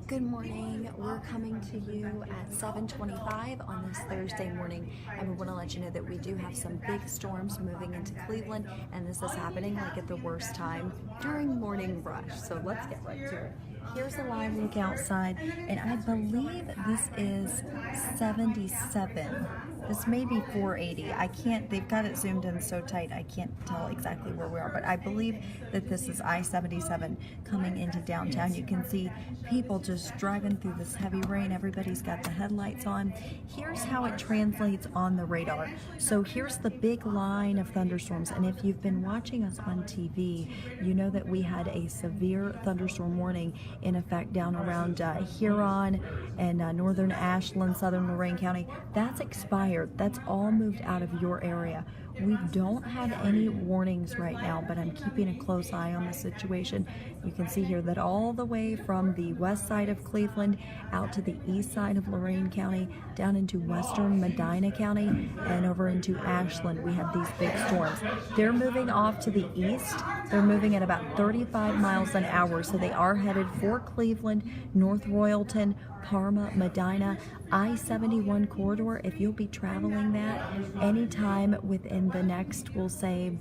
Good morning. We're coming to you at 7:25 on this Thursday morning, and we want to let you know that we do have some big storms moving into Cleveland, and this is happening like at the worst time during morning rush. So let's get right to it. Here's a live look outside, and I believe this is 77. This may be 480. I can't, they've got it zoomed in so tight I can't tell exactly where we are, but I believe that this is I-77 coming into downtown. You can see people just driving through this heavy rain. Everybody's got the headlights on. Here's how it translates on the radar. So here's the big line of thunderstorms, and if you've been watching us on TV, you know that we had a severe thunderstorm warning in effect down around Huron and northern Ashland, southern Lorain County. That's expired. That's all moved out of your area. We don't have any warnings right now, but I'm keeping a close eye on the situation. You can see here that all the way from the west side of Cleveland out to the east side of Lorain County, down into western Medina County, and over into Ashland, we have these big storms. They're moving off to the east. They're moving at about 35 miles an hour, so they are headed for Cleveland, North Royalton, Parma, Medina, I-71 corridor. If you'll be traveling that anytime within the next, we'll say,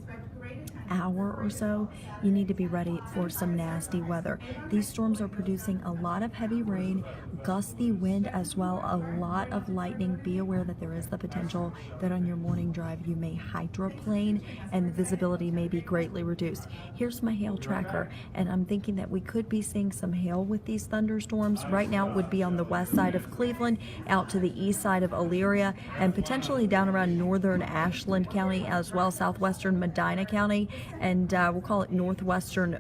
hour or so, you need to be ready for some nasty weather. These storms are producing a lot of heavy rain, gusty wind as well, a lot of lightning. Be aware that there is the potential that on your morning drive you may hydroplane and the visibility may be greatly reduced. Here's my hail tracker, and I'm thinking that we could be seeing some hail with these thunderstorms. Right now it would be on the west side of Cleveland, out to the east side of Elyria, and potentially down around northern Ashland County as well, southwestern Medina County, and we'll call it northwestern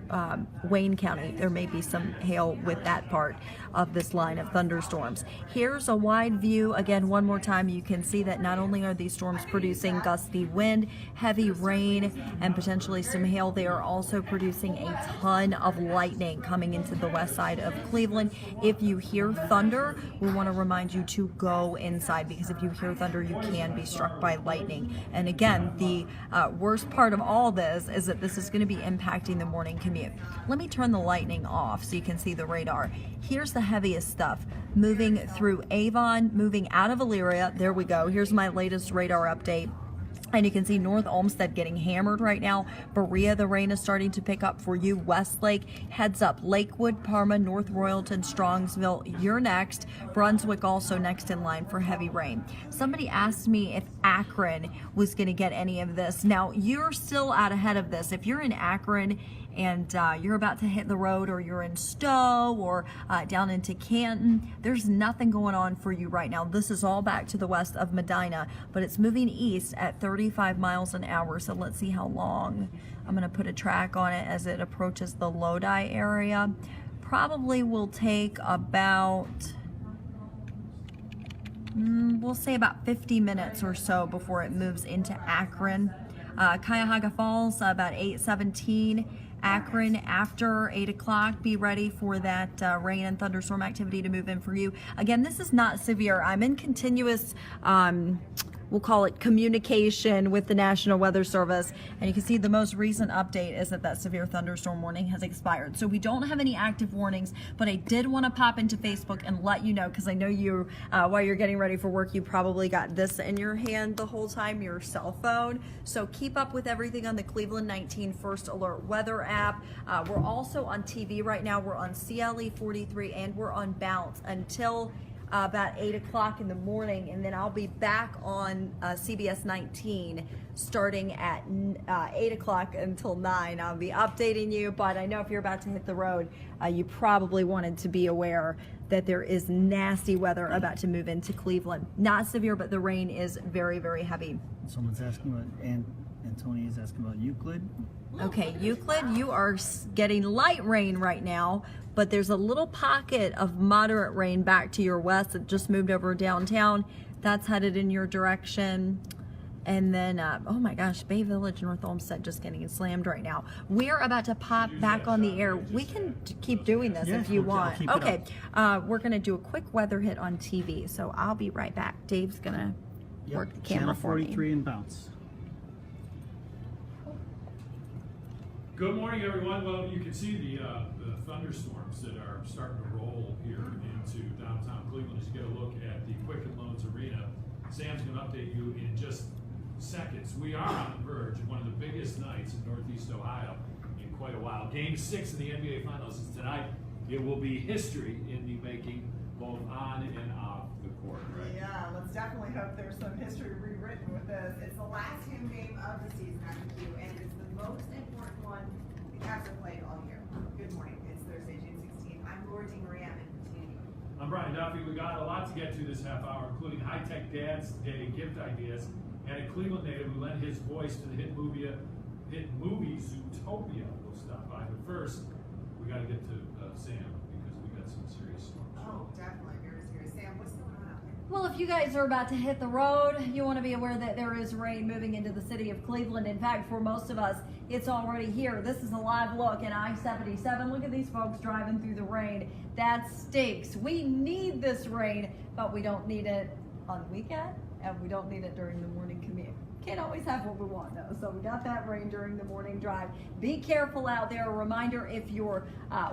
Wayne County. There may be some hail with that part of this line of thunderstorms. Here's a wide view. Again, one more time, you can see that not only are these storms producing gusty wind, heavy rain, and potentially some hail, they are also producing a ton of lightning coming into the west side of Cleveland. If you hear thunder, we want to remind you to go inside, because if you hear thunder, you can be struck by lightning. And again, the worst part of all this is that this is going to be impacting the morning commute. Let me turn the lightning off so you can see the radar. Here's the heaviest stuff moving through Avon, moving out of Elyria. There we go. Here's my latest radar update. And you can see North Olmsted getting hammered right now. Berea, the rain is starting to pick up for you. Westlake, heads up. Lakewood, Parma, North Royalton, Strongsville, you're next. Brunswick also next in line for heavy rain. Somebody asked me if Akron was going to get any of this. Now, you're still out ahead of this. If you're in Akron and you're about to hit the road, or you're in Stowe, or down into Canton, there's nothing going on for you right now. This is all back to the west of Medina, but it's moving east at 35 miles an hour. So let's see how long. I'm going to put a track on it as it approaches the Lodi area. Probably will take about, we'll say about 50 minutes or so before it moves into Akron. Cuyahoga Falls, about 8:17. Akron after 8 o'clock. Be ready for that rain and thunderstorm activity to move in for you. Again, this is not severe. I'm in continuous we'll call it communication with the National Weather Service, and you can see the most recent update is that severe thunderstorm warning has expired. So we don't have any active warnings, but I did want to pop into Facebook and let you know, because I know you, while you're getting ready for work, you probably got this in your hand the whole time, your cell phone. So keep up with everything on the Cleveland 19 First Alert Weather app. We're also on TV right now. We're on CLE 43 and we're on Bounce until about 8 o'clock in the morning, and then I'll be back on CBS 19 starting at 8 o'clock until 9. I'll be updating you, but I know if you're about to hit the road, you probably wanted to be aware that there is nasty weather about to move into Cleveland. Not severe, but the rain is very, very heavy. Someone's asking about, and Tony is asking about Euclid. Okay, Euclid, you are getting light rain right now, but there's a little pocket of moderate rain back to your west that just moved over downtown. That's headed in your direction. And then, oh my gosh, Bay Village, North Olmsted just getting slammed right now. We're about to pop back on the air. We can keep doing this if you want. Okay, we're going to do a quick weather hit on TV, so I'll be right back. Dave's going to work the camera for me. Channel 43 and Bounce. Good morning, everyone. Well, you can see the thunderstorms that are starting to roll here into downtown Cleveland. As you get a look at the Quicken Loans Arena, Sam's going to update you in just seconds. We are on the verge of one of the biggest nights in Northeast Ohio in quite a while. Game 6 of the NBA Finals is tonight. It will be history in the making, both on and off the court. Right? Yeah, let's definitely hope there's some history rewritten with this. It's the last home game of the season, and it's the most important one the Cavs have played all year. Good morning. It's Thursday, June 16th. I'm Laura DeMaria, and continue. I'm Brian Duffy. We got a lot to get to this half hour, including high-tech dads getting gift ideas, and a Cleveland native who lent his voice to the hit movie Zootopia. We'll stop by, but first we got to get to Sam because we got some serious storms. Oh, definitely. Very serious. Sam, what's going on out there? Well, if you guys are about to hit the road, you want to be aware that there is rain moving into the city of Cleveland. In fact, for most of us, it's already here. This is a live look at I-77. Look at these folks driving through the rain. That stinks. We need this rain, but we don't need it on the weekend, and we don't need it during the morning commute. Can't always have what we want though. So we got that rain during the morning drive. Be careful out there. A reminder, if your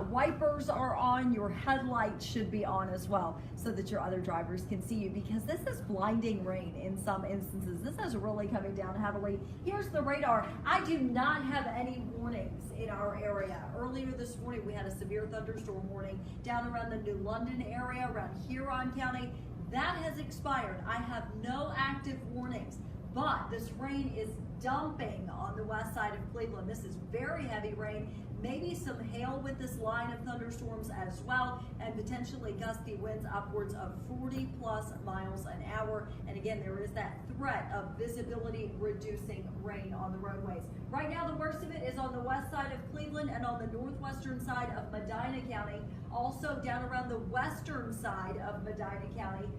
wipers are on, your headlights should be on as well so that your other drivers can see you, because this is blinding rain in some instances. This is really coming down heavily. Here's the radar. I do not have any warnings in our area. Earlier this morning we had a severe thunderstorm warning down around the New London area, around Huron County. That has expired. I have no active warnings. But this rain is dumping on the west side of Cleveland. This is very heavy rain, maybe some hail with this line of thunderstorms as well, and potentially gusty winds upwards of 40 plus miles an hour. And again, there is that threat of visibility reducing rain on the roadways. Right now, the worst of it is on the west side of Cleveland and on the northwestern side of Medina County. Also down around the western side of Medina County,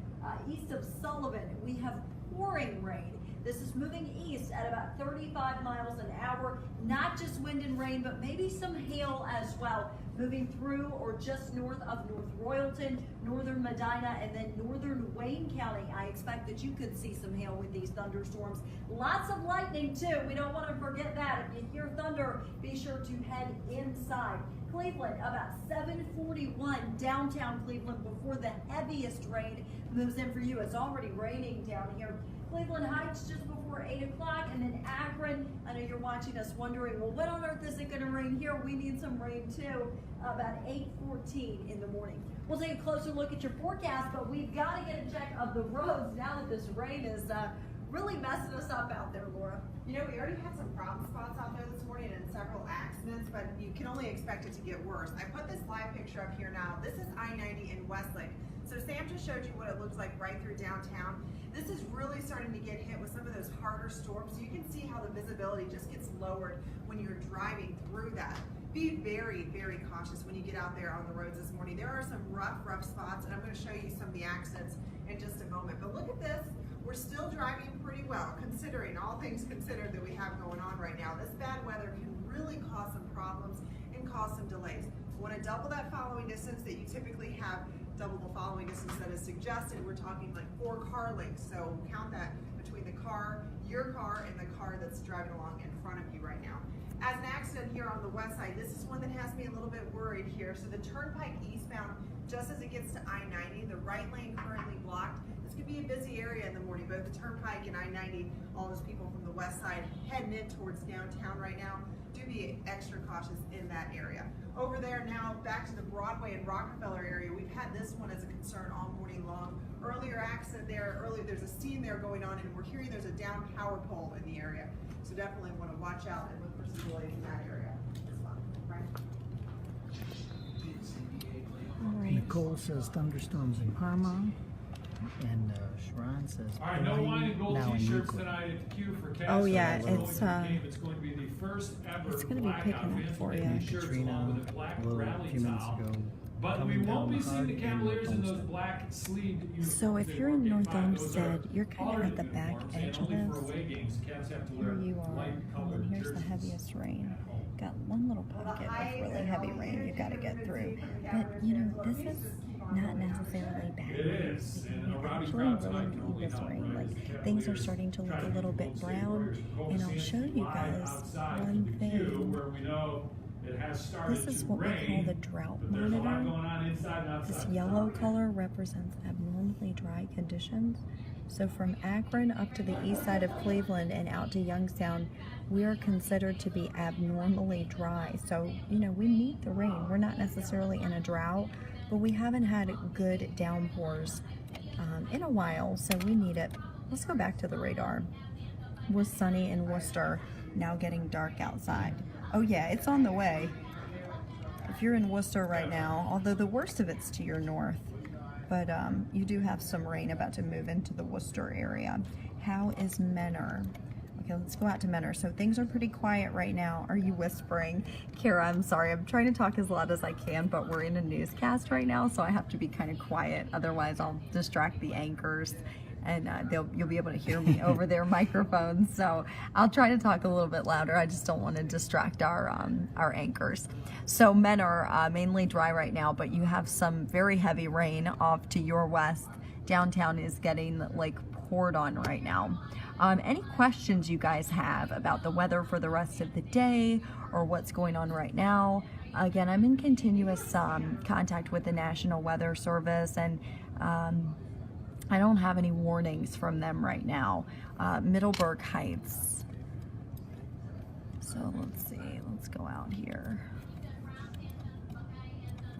east of Sullivan, we have pouring rain. This is moving east at about 35 miles an hour. Not just wind and rain, but maybe some hail as well, moving through or just north of North Royalton, northern Medina, and then northern Wayne County. I expect that you could see some hail with these thunderstorms. Lots of lightning too. We don't want to forget that. If you hear thunder, be sure to head inside. Cleveland, about 7:41 downtown Cleveland before the heaviest rain moves in for you. It's already raining down here. Cleveland Heights just before 8 o'clock, and then Akron. I know you're watching us wondering, well, what on earth is it going to rain here? We need some rain too, about 8:14 in the morning. We'll take a closer look at your forecast, but we've got to get a check of the roads now that this rain is really messing us up out there, Laura. You know, we already had some problem spots out there this morning and several accidents, but you can only expect it to get worse. I put this live picture up here now. This is I-90 in Westlake. So Sam just showed you what it looks like right through downtown. This is really starting to get hit with some of those harder storms. So you can see how the visibility just gets lowered when you're driving through that. Be very, very cautious when you get out there on the roads this morning. There are some rough spots, and I'm going to show you some of the accidents in just a moment. But look at this. We're still driving pretty well, considering all things considered that we have going on right now. This bad weather can really cause some problems and cause some delays. We want to double that following distance that you typically have, double the following distance that is suggested. We're talking like 4 car lengths, so count that between the car, your car, and the car that's driving along in front of you right now. As an accident here on the west side, this is one that has me a little bit worried here. So the Turnpike eastbound, just as it gets to I-90, the right lane currently blocked. This could be a busy area in the morning, both the Turnpike and I-90, all those people from the west side heading in towards downtown right now. Do be extra cautious in that area. Over there now, back to the Broadway and Rockefeller area, we've had this one as a concern all morning long. Earlier accident there, there's a scene there going on, and we're hearing there's a down power pole in the area. So definitely want to watch out and look for some delays in that area as well. Right? Nicole says thunderstorms in Parma, and Sharon says All right, no wine and gold now in t-shirts Euclid. tonight at the queue for Cavs. Oh, yeah, fans going it's, to the game. It's going to be the first ever it's gonna be blackout. picking up Fans for will you. get these shirts Katrina, along with a black a little rally few minutes towel. ago, But we coming won't down be seeing the hard Cavaliers in those and black sleeved uniforms. So if They you're in won't get North by. Those Olmsted, are you're kind of colored at the back uniforms, edge and of only for this. away games, Cavs have to wear Here you are, light and colored then here's the jerseys heaviest rain. at home. Got one little pocket of really heavy rain you gotta get through. But you know, this is not necessarily bad It rain. is, We and can a rowdy actually crowd tonight really can need only this help, rain. right, Like as the things are Cavaliers starting to try look to a keep little the bit Golden State brown, Warriors. Oklahoma and I'll City show you live guys outside one from the queue thing. where we know It has started This is to what we call rain, the drought but there's a lot monitor. going on inside and outside. This yellow color represents abnormally dry conditions. So from Akron up to the east side of Cleveland and out to Youngstown, we are considered to be abnormally dry. So, you know, we need the rain. We're not necessarily in a drought, but we haven't had good downpours in a while, so we need it. Let's go back to the radar. It was sunny in Worcester, now getting dark outside. Oh yeah, it's on the way. If you're in Worcester right now, although the worst of it's to your north, but you do have some rain about to move into the Worcester area. How is Menor? Okay, let's go out to Menor. So things are pretty quiet right now. Are you whispering? Kara, I'm sorry. I'm trying to talk as loud as I can, but we're in a newscast right now, so I have to be kind of quiet. Otherwise, I'll distract the anchors, and you'll be able to hear me over their microphones. So I'll try to talk a little bit louder. I just don't want to distract our anchors. So Menor, mainly dry right now, but you have some very heavy rain off to your west. Downtown is getting like poured on right now. Any questions you guys have about the weather for the rest of the day or what's going on right now? Again, I'm in continuous contact with the National Weather Service, and I don't have any warnings from them right now. Middleburg Heights. So let's see, let's go out here.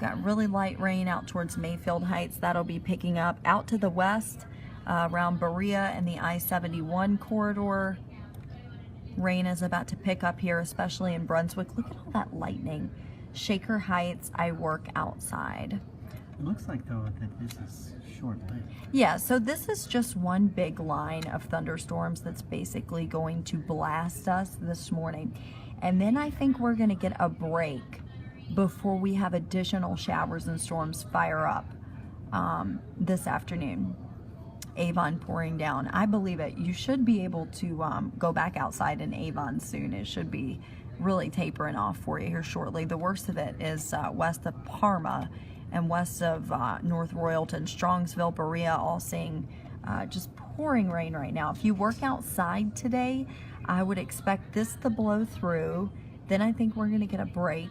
Got really light rain out towards Mayfield Heights. That'll be picking up out to the west around Berea and the I-71 corridor. Rain is about to pick up here, especially in Brunswick. Look at all that lightning. Shaker Heights, I work outside. It looks like, though, that this is short-lived. Yeah, so this is just one big line of thunderstorms that's basically going to blast us this morning. And then I think we're going to get a break before we have additional showers and storms fire up this afternoon. Avon pouring down. I believe it. You should be able to go back outside in Avon soon. It should be really tapering off for you here shortly. The worst of it is west of Parma and west of North Royalton, Strongsville, Berea, all seeing just pouring rain right now. If you work outside today, I would expect this to blow through. Then I think we're going to get a break.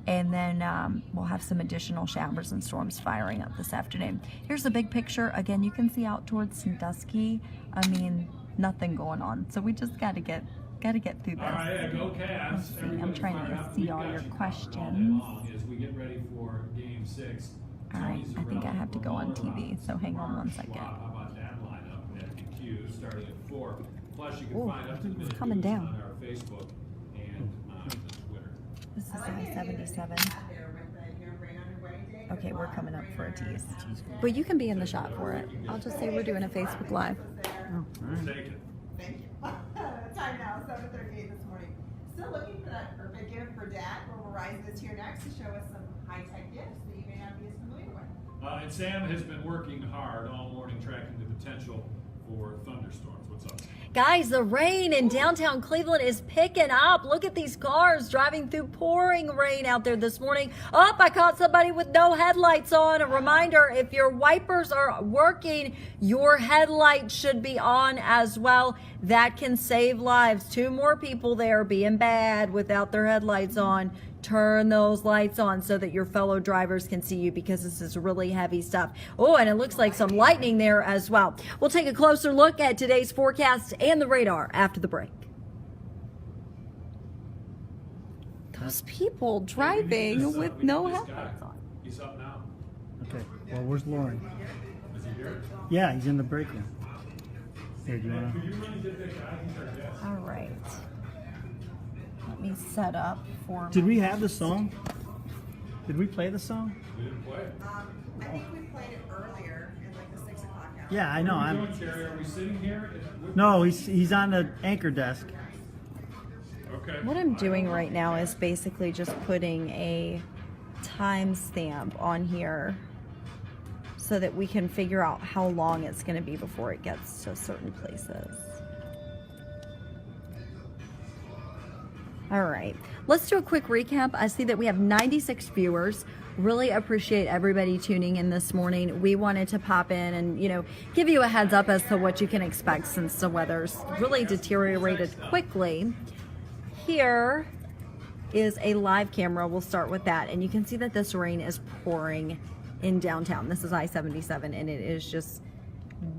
And then we'll have some additional showers and storms firing up this afternoon. Here's a big picture. Again, you can see out towards Sandusky. I mean, nothing going on. So we just got to get through this. All right, yeah, go Cavs. Let's see, I'm Everybody trying fired to up. see We've all got your you questions. all day long as we get ready for Game 6. All right, I think I have to go on TV, so hang on one second. How about that lineup at the Q starting at 4? Plus, you can Ooh, find up to the it's minute coming news down. on our Facebook and on the Twitter. This is I-77. Okay, we're coming up for a tease. But you can be in the shot for it. I'll just say we're doing a Facebook Live. Oh, all right. Take it. Thank you. Time now, 7:38 this morning. Still looking for that perfect gift for Dad, where Verizon is here next to show us some high-tech gifts that you may not be as familiar with. And Sam has been working hard all morning tracking the potential for thunderstorms. What's up? Guys, the rain in downtown Cleveland is picking up. Look at these cars driving through pouring rain out there this morning. Oh, I caught somebody with no headlights on. A reminder, if your wipers are working, your headlights should be on as well. That can save lives. 2 more people there being bad without their headlights on. Turn those lights on so that your fellow drivers can see you, because this is really heavy stuff. Oh, and it looks like some lightning there as well. We'll take a closer look at today's forecast and the radar after the break. Those people driving with no headlights on. He's up now. Okay, well, where's Lauren? Is he here? Yeah, he's in the break room. Here, do you want Could you run and get that guy? He's our guest. All right. Let me set up for to... Did we have the song? Did we play the song? We didn't play it. I think we played it earlier in like the 6 o'clock hour. Yeah, I know. What are we I'm... doing, Terry? Are we sitting here? No, he's on the anchor desk. Okay. What I'm doing right now is basically just putting a timestamp on here so that we can figure out how long it's going to be before it gets to certain places. All right, let's do a quick recap. I see that we have 96 viewers. Really appreciate everybody tuning in this morning. We wanted to pop in and, give you a heads up as to what you can expect since the weather's really deteriorated quickly. Here is a live camera. We'll start with that. And you can see that this rain is pouring in downtown. This is I-77, and it is just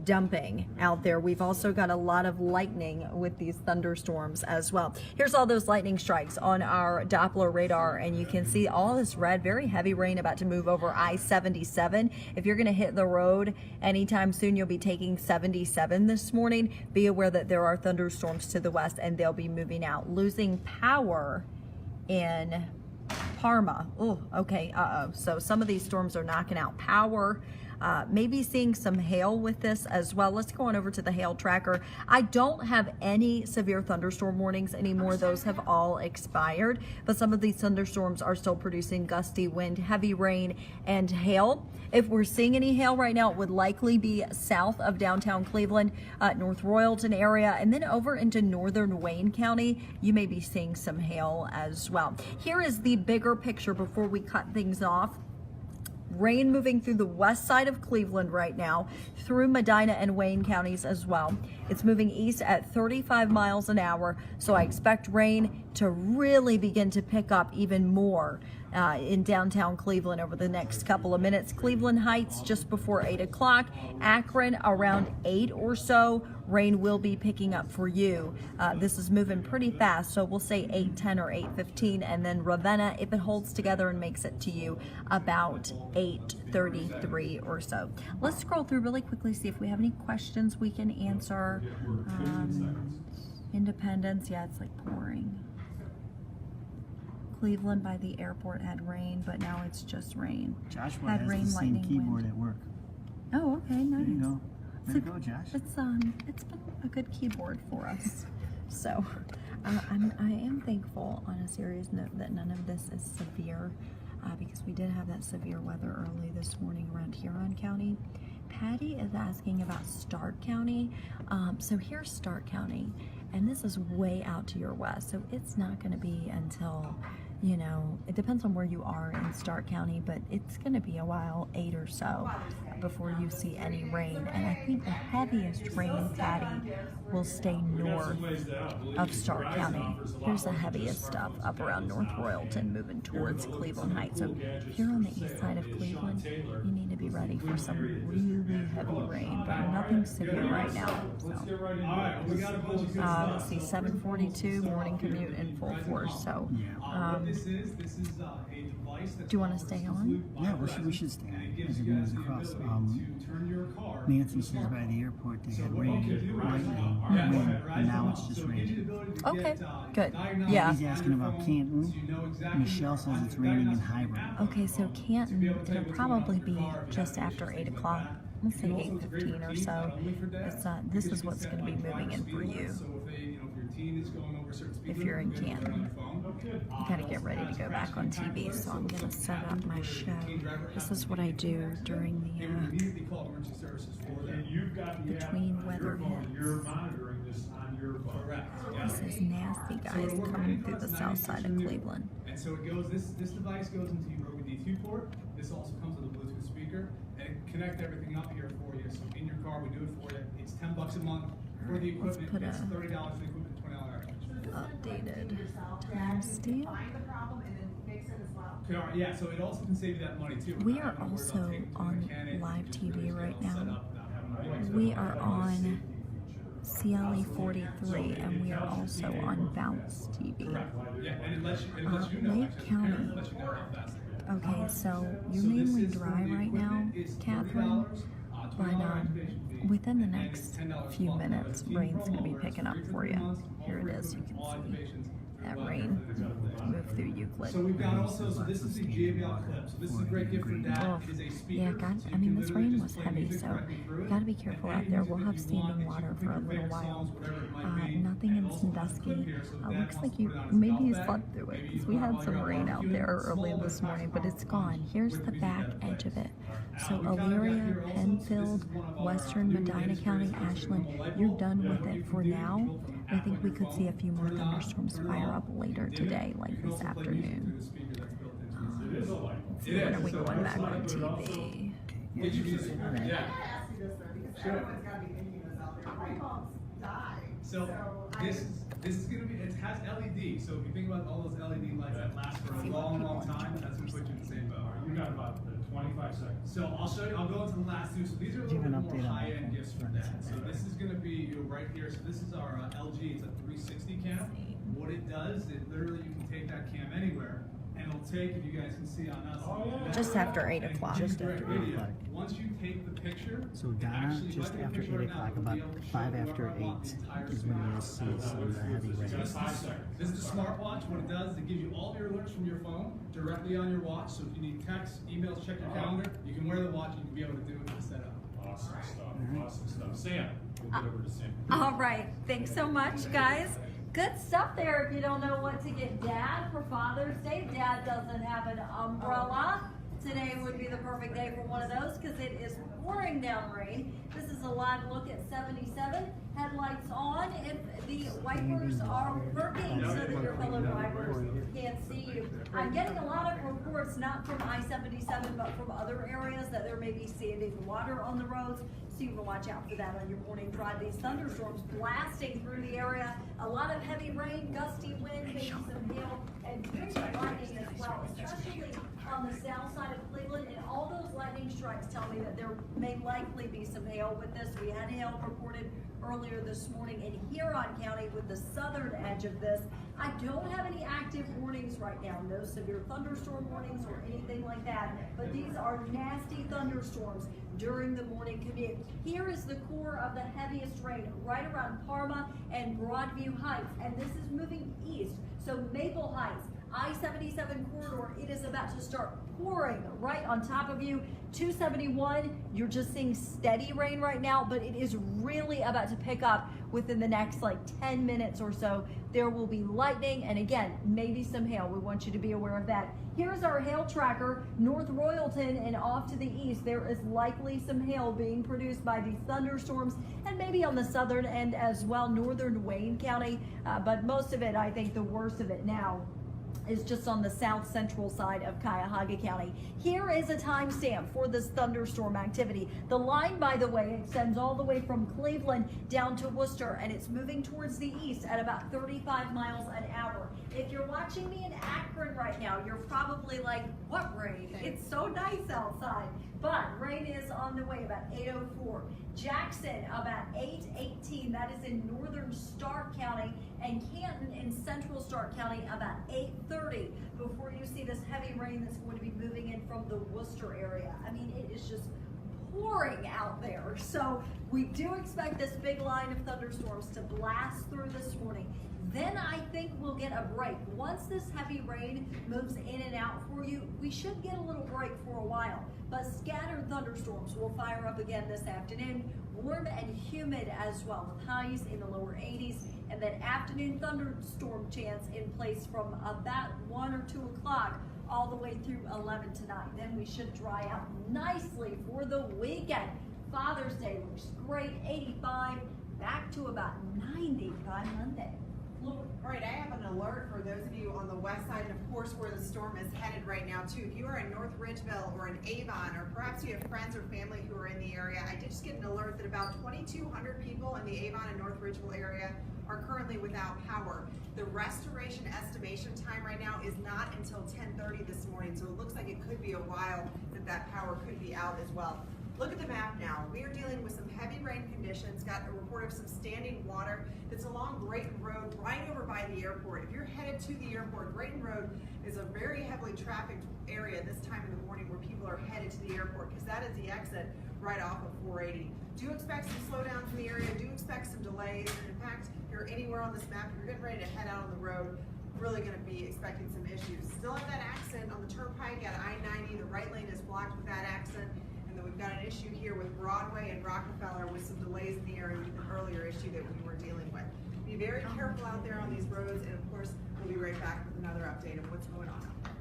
dumping out there. We've also got a lot of lightning with these thunderstorms as well. Here's all those lightning strikes on our Doppler radar, and you can see all this red, very heavy rain about to move over I-77. If you're going to hit the road anytime soon, you'll be taking 77 this morning. Be aware that there are thunderstorms to the west, and they'll be moving out. Losing power in Parma. Oh, okay. So some of these storms are knocking out power. Maybe seeing some hail with this as well. Let's go on over to the hail tracker. I don't have any severe thunderstorm warnings anymore. Those have all expired, but some of these thunderstorms are still producing gusty wind, heavy rain, and hail. If we're seeing any hail right now, it would likely be south of downtown Cleveland, North Royalton area, and then over into northern Wayne County. You may be seeing some hail as well. Here is the bigger picture before we cut things off. Rain moving through the west side of Cleveland right now, through Medina and Wayne counties as well. It's moving east at 35 miles an hour, so I expect rain to really begin to pick up even more in downtown Cleveland over the next couple of minutes. Cleveland Heights just before 8 o'clock. Akron around 8 or so. Rain will be picking up for you. This is moving pretty fast, so we'll say 8:10 or 8:15, and then Ravenna, if it holds together and makes it to you, about 8:33 or so. Let's scroll through really quickly, see if we have any questions we can answer. Independence, yeah, it's like pouring. Cleveland by the airport had rain, but now it's just rain. Joshua Had has rain, the same lightning, keyboard wind. at work. Oh, okay, nice. There you go. Way to go, Josh. It's been a good keyboard for us. So I am thankful on a serious note that none of this is severe, because we did have that severe weather early this morning around Huron County. Patty is asking about Stark County. So here's Stark County, and this is way out to your west, so it's not going to be until, you know, it depends on where you are in Stark County, but it's going to be a while, 8 or so, before you see any rain. And I think the heaviest rain, Patty, will stay north of Stark County. Here's the heaviest stuff up around North Royalton, moving towards Cleveland Heights. So if you're on the east side of Cleveland, you need to be ready for some really heavy rain, but nothing severe right now. So let's see, 7:42 morning commute in full force. So do you want to stay on? Yeah, we should stay as it moves across. Nancy says by the airport they had rain, lightning, wind, and now it's just rain. Okay, good. Yeah. He's asking about Canton. Michelle says it's raining in Hiram. Okay, so Canton, it'll probably be just after 8 o'clock. Let's say 8:15 or so. It's this is what's going to be moving in for you. If you're in Canton, you gotta get ready to go back on TV. So I'm gonna set up my show. This is what I do during the between weather hits. This is nasty, guys, coming through the south side of Cleveland. And so it goes. This device goes into your Roku D2 port. This also comes with a Bluetooth speaker, and it can connect everything up here for you. So in your car, we do it for you. It's $10 a month for the equipment. It's $30 for the equipment, $20 Updated timestamp. Yeah, so it also can save you that money too. We are also on live TV right now. We are on CLE 43, and we are also on Bounce TV. Yeah, and it lets you know. Lake County. Okay, so you're mainly dry right now, Catherine, but within the next few minutes, rain's going to be picking up for you. Here it is, you can see that rain move through Euclid. So we've got also, so this is the JBL clip. So this is a great gift for Dad. It is a speaker. Yeah, I mean, this rain was heavy, so you got to be careful out there. We'll have standing water for a little while. Nothing in Sandusky. Looks like maybe you slept through it, because we had some rain out there early this morning, but it's gone. Here's the back edge of it. So Elyria, Penfield, Western Medina County, Ashland, you're done with it for now. I think we could see a few more thunderstorms fire up later today, like this afternoon. When are we going back on TV? So this is This is gonna be, it has LED, so if you think about all those LED lights that last for a long, long time, that's gonna put you in the same boat. You got about 25 seconds. So I'll show you, I'll go into the last two. So these are a Do you little have bit an more update on high-end that? gifts for dad. So this is gonna be right here. So this is our LG, it's a 360 cam. What it does, it literally, you can take that cam anywhere, and it'll take, if you guys can see on us. Oh, yeah. Just after 8 and o'clock. give Just direct after 8 video. o'clock. Once you take the picture. So it Donna, actually- just if I take a after picture 8 right now, o'clock, it'll about be able to show 5 you after where I want 8 the entire is when screen. you'll see some of the heavy rain. Just 5 seconds. This is a smartwatch. What it does is it gives you all of your alerts from your phone directly on your watch. So if you need texts, emails, check your calendar, you can wear the watch and you can be able to do it and set up. Awesome stuff. Awesome stuff. Sam, we'll get over to Sam. All right, thanks so much, guys. Good stuff there. If you don't know what to get Dad for Father's Day, Dad doesn't have an umbrella. Today would be the perfect day for one of those because it is pouring down rain. This is a live look at 77. Headlights on. If the wipers are working so that your fellow drivers can't see you. I'm getting a lot of reports, not from I-77, but from other areas that there may be standing water on the roads. So you can watch out for that on your morning drive. These thunderstorms blasting through the area. A lot of heavy rain, gusty wind, maybe some hail, and here's the lightning as well, especially on the south side of Cleveland. And all those lightning strikes tell me that there may likely be some hail with this. We had hail reported earlier this morning in Huron County with the southern edge of this. I don't have any active warnings right now, no severe thunderstorm warnings or anything like that, but these are nasty thunderstorms during the morning commute. Here is the core of the heaviest rain right around Parma and Broadview Heights, and this is moving east. So Maple Heights, I-77 corridor, it is about to start pouring right on top of you. 271, you're just seeing steady rain right now, but it is really about to pick up within the next like 10 minutes or so. There will be lightning and again, maybe some hail. We want you to be aware of that. Here's our hail tracker, North Royalton and off to the east. There is likely some hail being produced by these thunderstorms and maybe on the southern end as well, northern Wayne County, but most of it, I think the worst of it now is just on the south central side of Cuyahoga County. Here is a timestamp for this thunderstorm activity. The line, by the way, extends all the way from Cleveland down to Worcester, and it's moving towards the east at about 35 miles an hour. If you're watching me in Akron right now, you're probably like, what rain? It's so nice outside. But rain is on the way about 8:04. Jackson about 8:18. That is in northern Stark County, and Canton in central Stark County about 8:30 before you see this heavy rain that's going to be moving in from the Worcester area. I mean, it is just pouring out there. So we do expect this big line of thunderstorms to blast through this morning. Then I think we'll get a break. Once this heavy rain moves in and out for you, we should get a little break for a while. But scattered thunderstorms will fire up again this afternoon. Warm and humid as well, with highs in the lower 80s. And then afternoon thunderstorm chance in place from about 1 or 2 o'clock all the way through 11 tonight. Then we should dry out nicely for the weekend. Father's Day looks great, 85, back to about 90 by Monday. All right, I have an alert for those of you on the west side, and of course where the storm is headed right now too. If you are in North Ridgeville or in Avon, or perhaps you have friends or family who are in the area, I did just get an alert that about 2,200 people in the Avon and North Ridgeville area are currently without power. The restoration estimation time right now is not until 10:30 this morning, so it looks like it could be a while that power could be out as well. Look at the map now. We are dealing with some heavy rain conditions. Got a report of some standing water that's along Grayton Road, right over by the airport. If you're headed to the airport, Grayton Road is a very heavily trafficked area this time in the morning where people are headed to the airport, because that is the exit right off of 480. Do expect some slowdowns in the area. Do expect some delays. And in fact, if you're anywhere on this map, if you're getting ready to head out on the road, really going to be expecting some issues. Still have that accident on the turnpike at I-90. The right lane is blocked with that accident. And then we've got an issue here with Broadway and Rockefeller with some delays in the area with an earlier issue that we were dealing with. Be very careful out there on these roads, and of course, we'll be right back with another update of what's going on out there.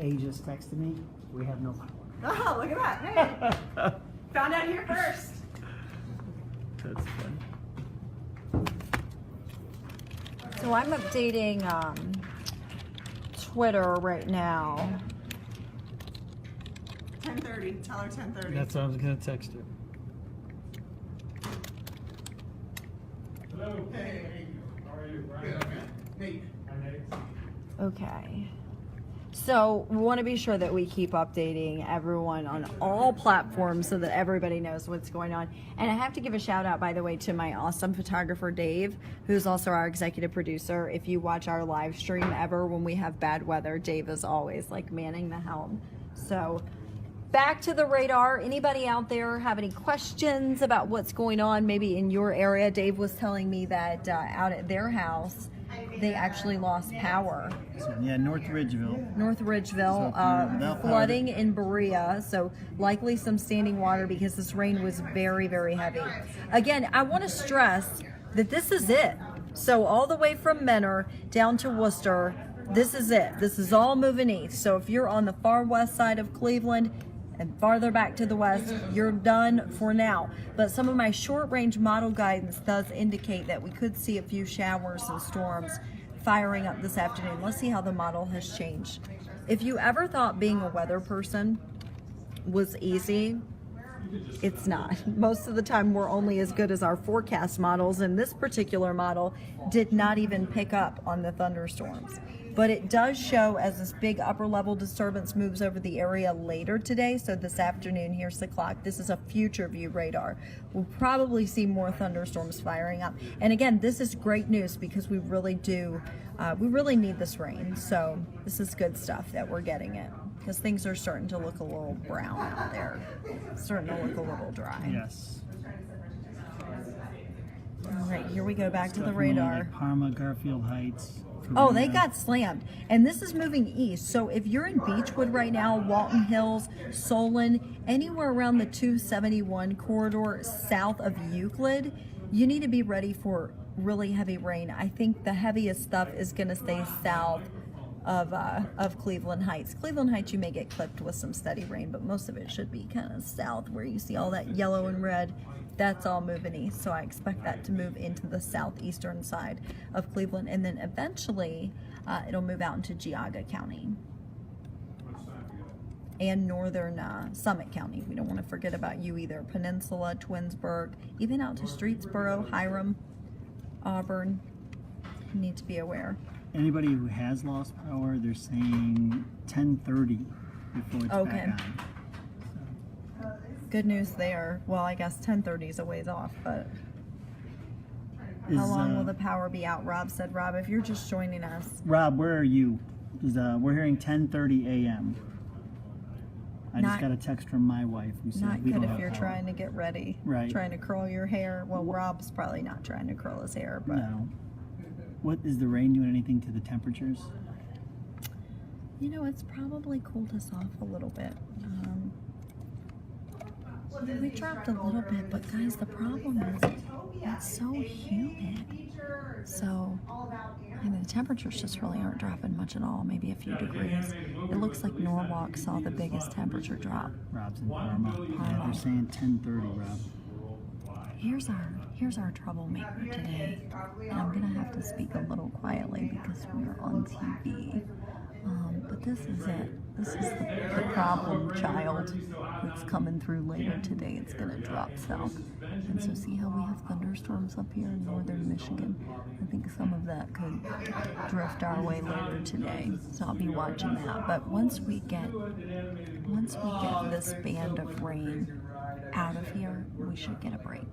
A just texted me, we have no power. Oh, look at that. Hey, found out here first. That's fun. So I'm updating Twitter right now. 10:30. Tell her 10:30. That's what I was gonna text her. Hello. Hey. How are you, Brian? Good, man. Nate. Hi, Nate. Okay. So we want to be sure that we keep updating everyone on all platforms so that everybody knows what's going on. And I have to give a shout out, by the way, to my awesome photographer, Dave, who's also our executive producer. If you watch our live stream ever when we have bad weather, Dave is always like manning the helm. So back to the radar. Anybody out there have any questions about what's going on maybe in your area? Dave was telling me that out at their house, they actually lost power. So, yeah, North Ridgeville. North Ridgeville, So if you're without flooding in Berea, so likely some standing water because this rain was very, very heavy. Again, I want to stress that this is it. So all the way from Menor down to Worcester, this is it. This is all moving east. So if you're on the far west side of Cleveland and farther back to the west, you're done for now. But some of my short-range model guidance does indicate that we could see a few showers and storms firing up this afternoon. Let's see how the model has changed. If you ever thought being a weather person was easy, it's not. Most of the time we're only as good as our forecast models, and this particular model did not even pick up on the thunderstorms. But it does show as this big upper level disturbance moves over the area later today. So this afternoon, here's the clock. This is a future view radar. We'll probably see more thunderstorms firing up. And again, this is great news because we really need this rain. So this is good stuff that we're getting it because things are starting to look a little brown out there. Starting to look a little dry. Yes. All right, here we go back to the Stuff moving radar. like Parma, Garfield Heights. Oh, they Corona. got slammed. And this is moving east. So if you're in Beechwood right now, Walton Hills, Solon, anywhere around the 271 corridor south of Euclid, you need to be ready for really heavy rain. I think the heaviest stuff is going to stay south of Cleveland Heights. Cleveland Heights, you may get clipped with some steady rain, but most of it should be kind of south where you see all that yellow and red. That's all moving east, so I expect that to move into the southeastern side of Cleveland, and then eventually it'll move out into Geauga County and northern Summit County. We don't want to forget about you either. Peninsula, Twinsburg, even out to Streetsboro, Hiram, Auburn. You need to be aware. Anybody who has lost power, they're saying 10:30 before it's Okay. back on. Good news there. Well, I guess 10:30 is a ways off, but how Is, long will the power be out? Rob said. Rob, if you're just joining us, Rob, where are you? We're hearing 10:30 a.m. I Not- just got a text from my wife who said not we good don't if have you're power. trying to get ready, Right. trying to curl your hair. Well, Rob's probably not trying to curl his hair, but No. What is the rain doing anything to the temperatures? you know, it's probably cooled us off a little bit. We dropped a little bit, but guys, the problem is it's so humid. So, I mean, the temperatures just really aren't dropping much at all, maybe a few degrees. It looks like Norwalk saw the biggest temperature drop. Rob's in Parma. Yeah, they're saying 10:30, Rob. Here's our troublemaker today, and I'm gonna have to speak a little quietly because we're on TV. But this is it. This is the problem child that's coming through later today. It's gonna drop south, and so see how we have thunderstorms up here in northern Michigan. I think some of that could drift our way later today, so I'll be watching that. But once we get this band of rain out of here, we should get a break.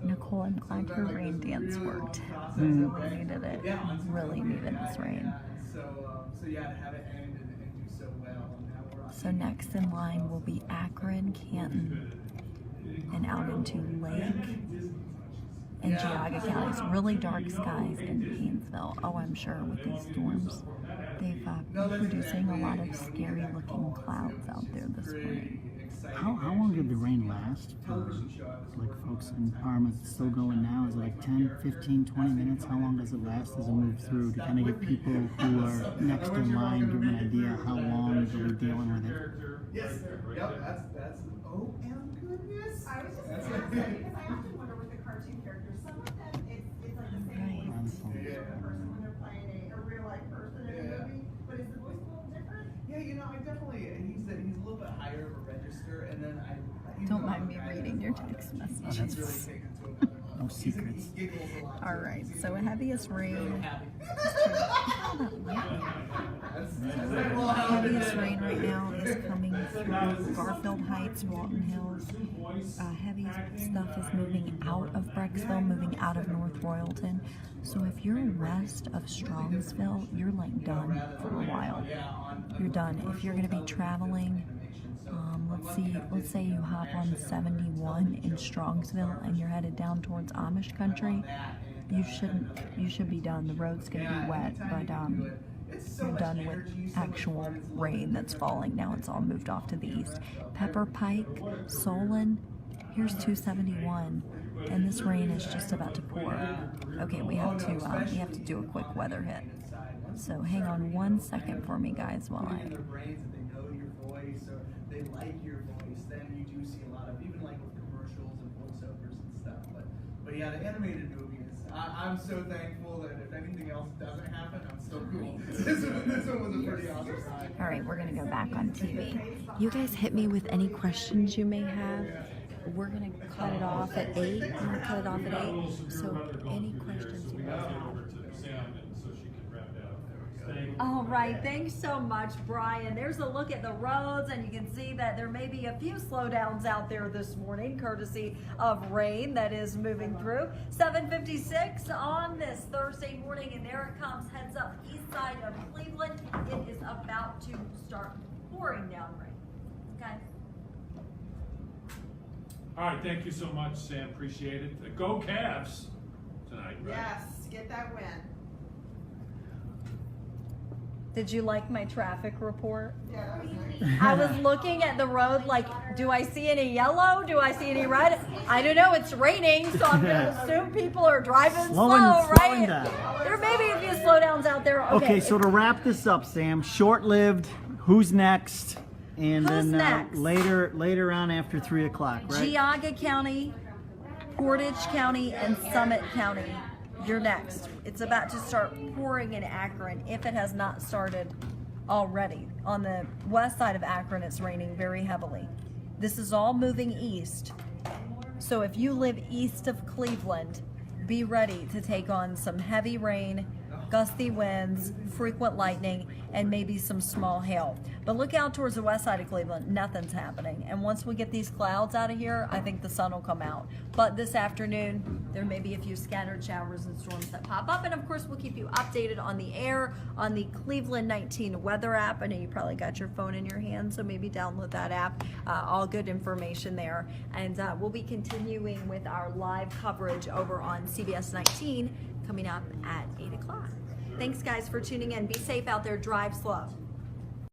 Nicole, I'm glad your rain dance worked. Really needed it. Really needed this rain. So yeah, to have it end and do so well. Now we're on. So next in line will be Akron, Canton, and out into Lake and Geauga counties. Really dark skies in Painesville. Oh, I'm sure with these storms. They've been producing a lot of scary looking clouds out there this morning. How long did the rain last for like folks in Parma? It's still going now. Is it like 10, 15, 20 minutes? How long does it last as it moves through to kind of get people who are next in line give them an idea how long they'll be dealing with it? Yes. Yep. That's. Oh, and goodness. I was just gonna say, because I often wonder with the cartoon characters, some of them, it's like the same voice Right. person when they're playing a real life person in a movie, but is the voice a little different? Yeah, I definitely. He's a little bit higher of a register, and then I. Don't mind me reading your text He's messages. really taken to another level. No secrets. All right, so heaviest rain. Heaviest rain right now is coming through Garfield Heights, Walton Hills. Heavy stuff is moving out of Brecksville, moving out of North Royalton. So if you're west of Strongsville, you're like done for a while. You're done. If you're going to be traveling, let's say you hop on 71 in Strongsville and you're headed down towards Amish country, you should be done. The road's going to be wet, but you're done with actual rain that's falling. Now it's all moved off to the east. Pepper Pike, Solon, here's 271, and this rain is just about to pour. Okay, we have to do a quick weather hit. So hang on 1 second for me, guys, while I. They like your voice, then you do see a lot of, even like with commercials and voiceovers and stuff. But yeah, the animated movie is, I'm so thankful that if anything else doesn't happen, I'm still cool. This one was a pretty awesome ride. All right, we're gonna go back on TV. You guys hit me with any questions you may have. We're gonna cut it off at 8. I'm gonna cut it off at 8. So any questions you guys have. All right, thanks so much, Brian. There's a look at the roads, and you can see that there may be a few slowdowns out there this morning, courtesy of rain that is moving through. 7:56 on this Thursday morning, and there it comes. Heads up, east side of Cleveland. It is about to start pouring down rain. Okay. All right, thank you so much, Sam. Appreciate it. Go Cavs tonight, right? Yes, get that win. Did you like my traffic report? Yeah, that was nice. I was looking at the road like, do I see any yellow? Do I see any red? I don't know. It's raining, so I'm going to assume people are driving slow, right? Down. There may be a few slowdowns out there. Okay, so to wrap this up, Sam, short-lived, who's next? And Who's then next? later on after 3 o'clock, right? Geauga County, Portage County, and Summit County. You're next. It's about to start pouring in Akron if it has not started already. On the west side of Akron, it's raining very heavily. This is all moving east. So if you live east of Cleveland, be ready to take on some heavy rain, gusty winds, frequent lightning, and maybe some small hail. But look out towards the west side of Cleveland. Nothing's happening. And once we get these clouds out of here, I think the sun will come out. But this afternoon, there may be a few scattered showers and storms that pop up. And of course, we'll keep you updated on the air on the Cleveland 19 weather app. I know you probably got your phone in your hand, so maybe download that app. All good information there. And we'll be continuing with our live coverage over on CBS 19 coming up at 8 o'clock. Thanks, guys, for tuning in. Be safe out there. Drive slow.